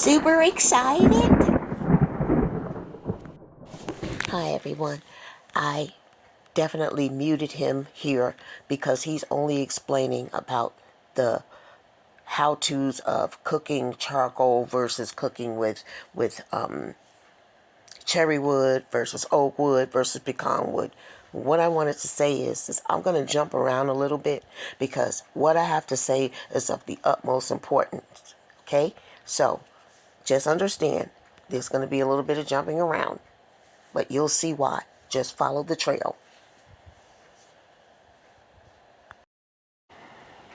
super excited? Hi everyone. I definitely muted him here because he's only explaining about the how-tos of cooking charcoal versus cooking with cherry wood versus oak wood versus pecan wood. What I wanted to say is I'm going to jump around a little bit because what I have to say is of the utmost importance. Okay? So, just understand there's going to be a little bit of jumping around, but you'll see why. Just follow the trail.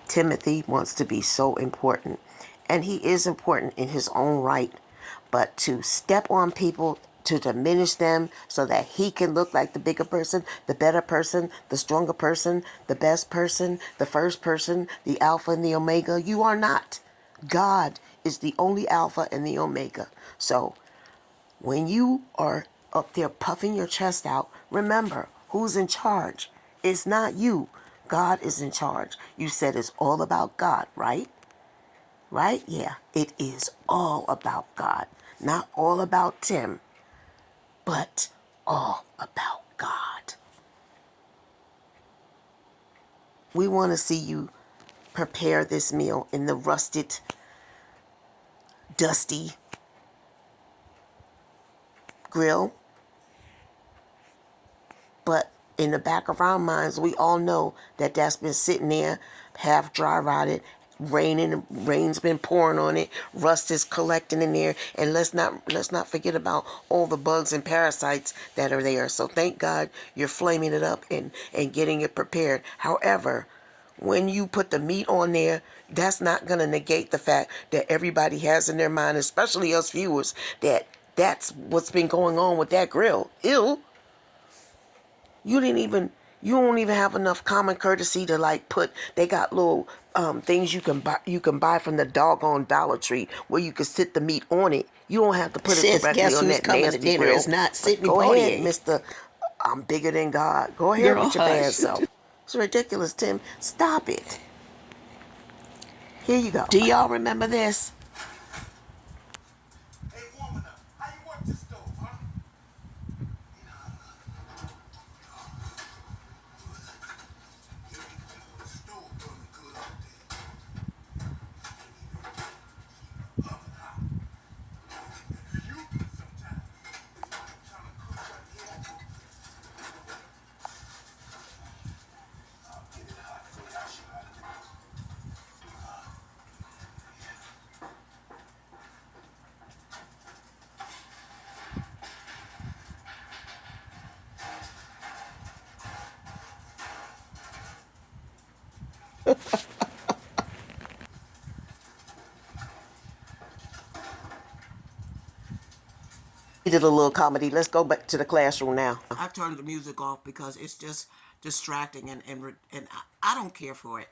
Timothy wants to be so important, and he is important in his own right, but to step on people, to diminish them so that he can look like the bigger person, the better person, the stronger person, the best person, the first person, the alpha and the omega, you are not. God is the only alpha and the omega. So when you are up there puffing your chest out, remember who's in charge. It's not you. God is in charge. You said it's all about God, right? Right? Yeah, it is all about God. Not all about Tim, but all about God. We want to see you prepare this meal in the rusted, dusty grill. But in the back of our minds, we all know that that's been sitting there, half dry rotted, rain's been pouring on it, rust is collecting in there, and let's not forget about all the bugs and parasites that are there. So thank God you're flaming it up and getting it prepared. However, when you put the meat on there, that's not going to negate the fact that everybody has in their mind, especially us viewers, that that's what's been going on with that grill. Ew. You don't even have enough common courtesy to like put, they got little things you can buy from the doggone Dollar Tree where you can sit the meat on it. You don't have to put it Sis, directly guess on who's that coming to nasty dinner? grill. It's not But Sidney go ahead, Poitier. Mr. I'm bigger than God. Go ahead Girl, with your bad hush. self. It's ridiculous, Tim. Stop it. Here you go. Do y'all remember this? Hey, woman, how you work this stove, huh? The stove burning good up there. Oven hot. You sometimes. Trying to cook right here. I'll get it hot for you. I'll show you how to do it. We did a little comedy. Let's go back to the classroom now. I turned the music off because it's just distracting and I don't care for it.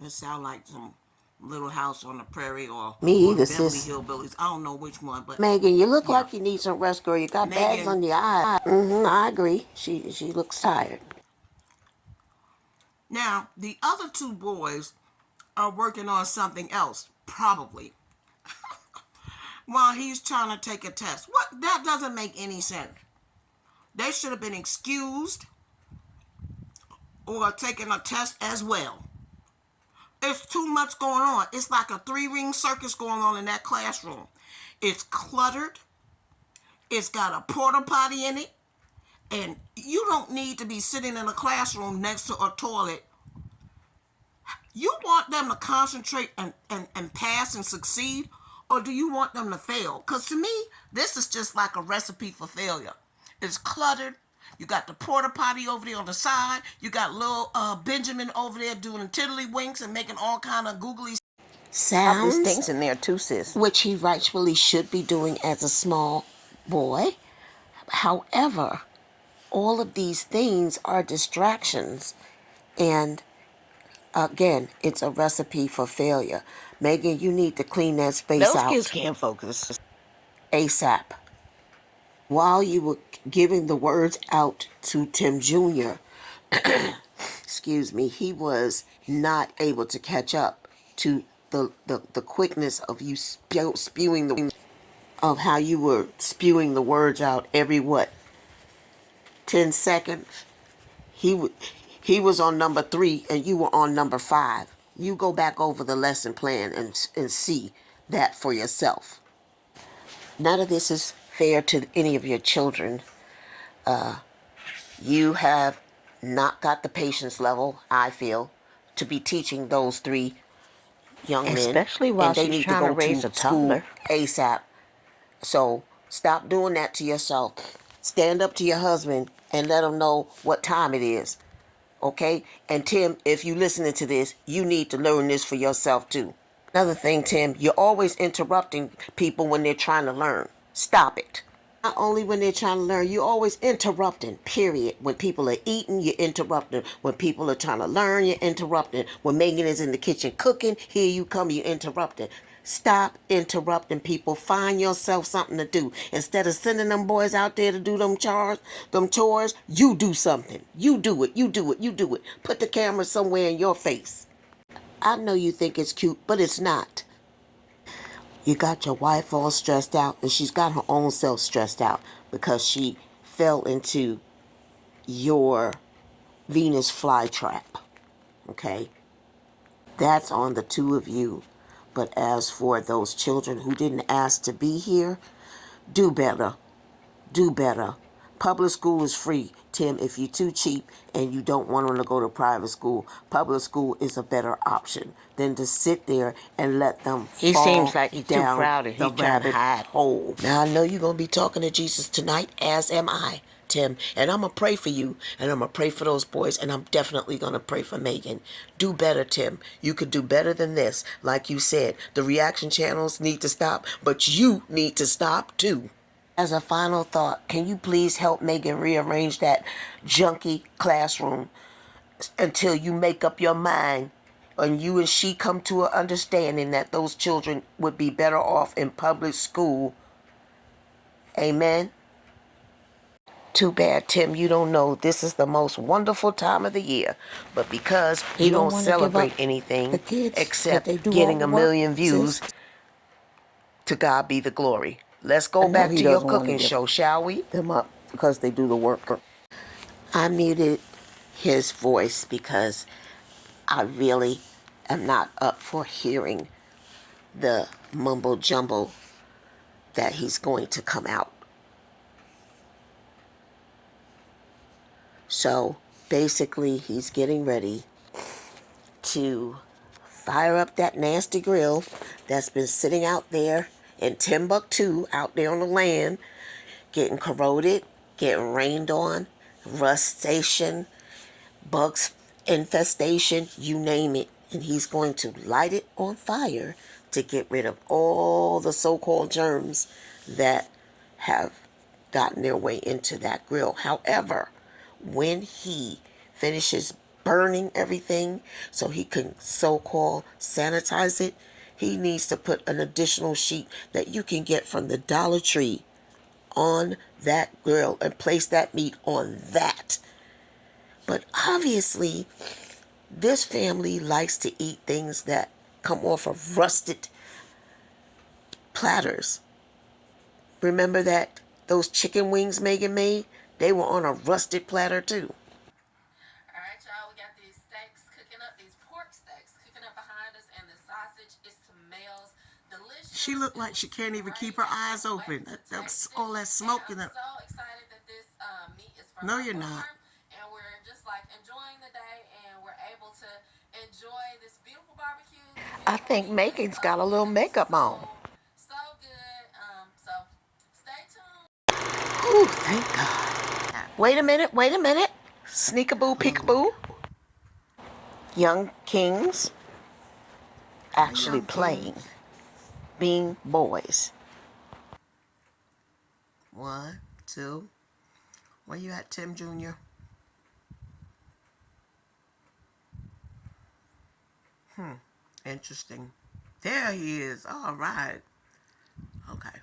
It sounds like some Little House on the Prairie Me or either, the Beverly sis. Hillbillies. I don't know which one, but Megan, you look yeah. like you need some rest, girl. You got bags Megan. on your eyes. I agree. She looks tired. Now, the other two boys are working on something else, probably, while he's trying to take a test. What? That doesn't make any sense. They should have been excused or taken a test as well. It's too much going on. It's like a three-ring circus going on in that classroom. It's cluttered. It's got a porta potty in it. And you don't need to be sitting in a classroom next to a toilet. You want them to concentrate and pass and succeed, or do you want them to fail? Because to me, this is just like a recipe for failure. It's cluttered. You got the porta potty over there on the side. You got little Benjamin over there doing tiddlywinks and making all kind of googly obvious Sounds, things in there too, sis. which he rightfully should be doing as a small boy. However, all of these things are distractions. And again, it's a recipe for failure. Megan, you need to clean that space Those kids out can't focus. ASAP. While you were giving the words out to Tim Jr., excuse me, he was not able to catch up to the quickness of you spewing of how you were spewing the words out every what, 10 seconds. He was on number 3 and you were on number 5. You go back over the lesson plan and see that for yourself. None of this is fair to any of your children. You have not got the patience level, I feel, to be teaching those 3 young men, Especially while and they she's need to trying to go raise to a school toddler. ASAP. So stop doing that to yourself. Stand up to your husband and let him know what time it is. Okay? And Tim, if you listening to this, you need to learn this for yourself too. Another thing, Tim, you're always interrupting people when they're trying to learn. Stop it. Not only when they're trying to learn, you're always interrupting, period. When people are eating, you're interrupting. When people are trying to learn, you're interrupting. When Megan is in the kitchen cooking, here you come, you're interrupting. Stop interrupting people. Find yourself something to do. Instead of sending them boys out there to do them chores, you do something. You do it, you do it, you do it. Put the camera somewhere in your face. I know you think it's cute, but it's not. You got your wife all stressed out, and she's got her own self stressed out because she fell into your Venus flytrap. Okay? That's on the 2 of you. But as for those children who didn't ask to be here, do better. Do better. Public school is free, Tim. If you're too cheap and you don't want them to go to private school, public school is a better option than to sit there and let them He seems fall like he's too down proud and the he's trying to rabbit hide. hole. Now, I know you're going to be talking to Jesus tonight, as am I, Tim. And I'm going to pray for you, and I'm going to pray for those boys, and I'm definitely going to pray for Megan. Do better, Tim. You could do better than this. Like you said, the reaction channels need to stop, but you need to stop too. As a final thought, can you please help Megan rearrange that junky classroom until you make up your mind and you and she come to an understanding that those children would be better off in public school? Amen. Too bad, Tim, you don't know this is the most wonderful time of the year. But because He you don't don't want to give up celebrate the anything kids that except they do all getting the a work, million views, sis. to God be the glory. Let's I go know back he to your doesn't want to cooking give show, shall we? them up because they do the work. I muted his voice because I really am not up for hearing the mumbo jumbo that he's going to come out. So basically, he's getting ready to fire up that nasty grill that's been sitting out there in Timbuktu, out there on the land, getting corroded, getting rained on, rustation, bugs infestation, you name it. And he's going to light it on fire to get rid of all the so-called germs that have gotten their way into that grill. However, when he finishes burning everything so he can so-called sanitize it, he needs to put an additional sheet that you can get from the Dollar Tree on that grill and place that meat on that. But obviously, this family likes to eat things that come off of rusted platters. Remember that those chicken wings Megan made? They were on a rusted platter too. All right, y'all, we got these steaks cooking up, these pork steaks cooking up behind us, and the sausage, it smells delicious. She looked like she can't even keep her eyes open. That's all that smoke in I'm her. so excited that this meat is from No, our you're farm, not. and we're just like enjoying the day, and we're able to enjoy this beautiful barbecue, this I beautiful think meat that's Megan's so got a little good, makeup on. so good. So stay tuned. Ooh, thank God. Wait a minute, wait a minute. Sneakaboo, peekaboo. Young kings actually playing, being boys. 1, 2. Where you at, Tim Jr.? Interesting. There he is. All right. Okay.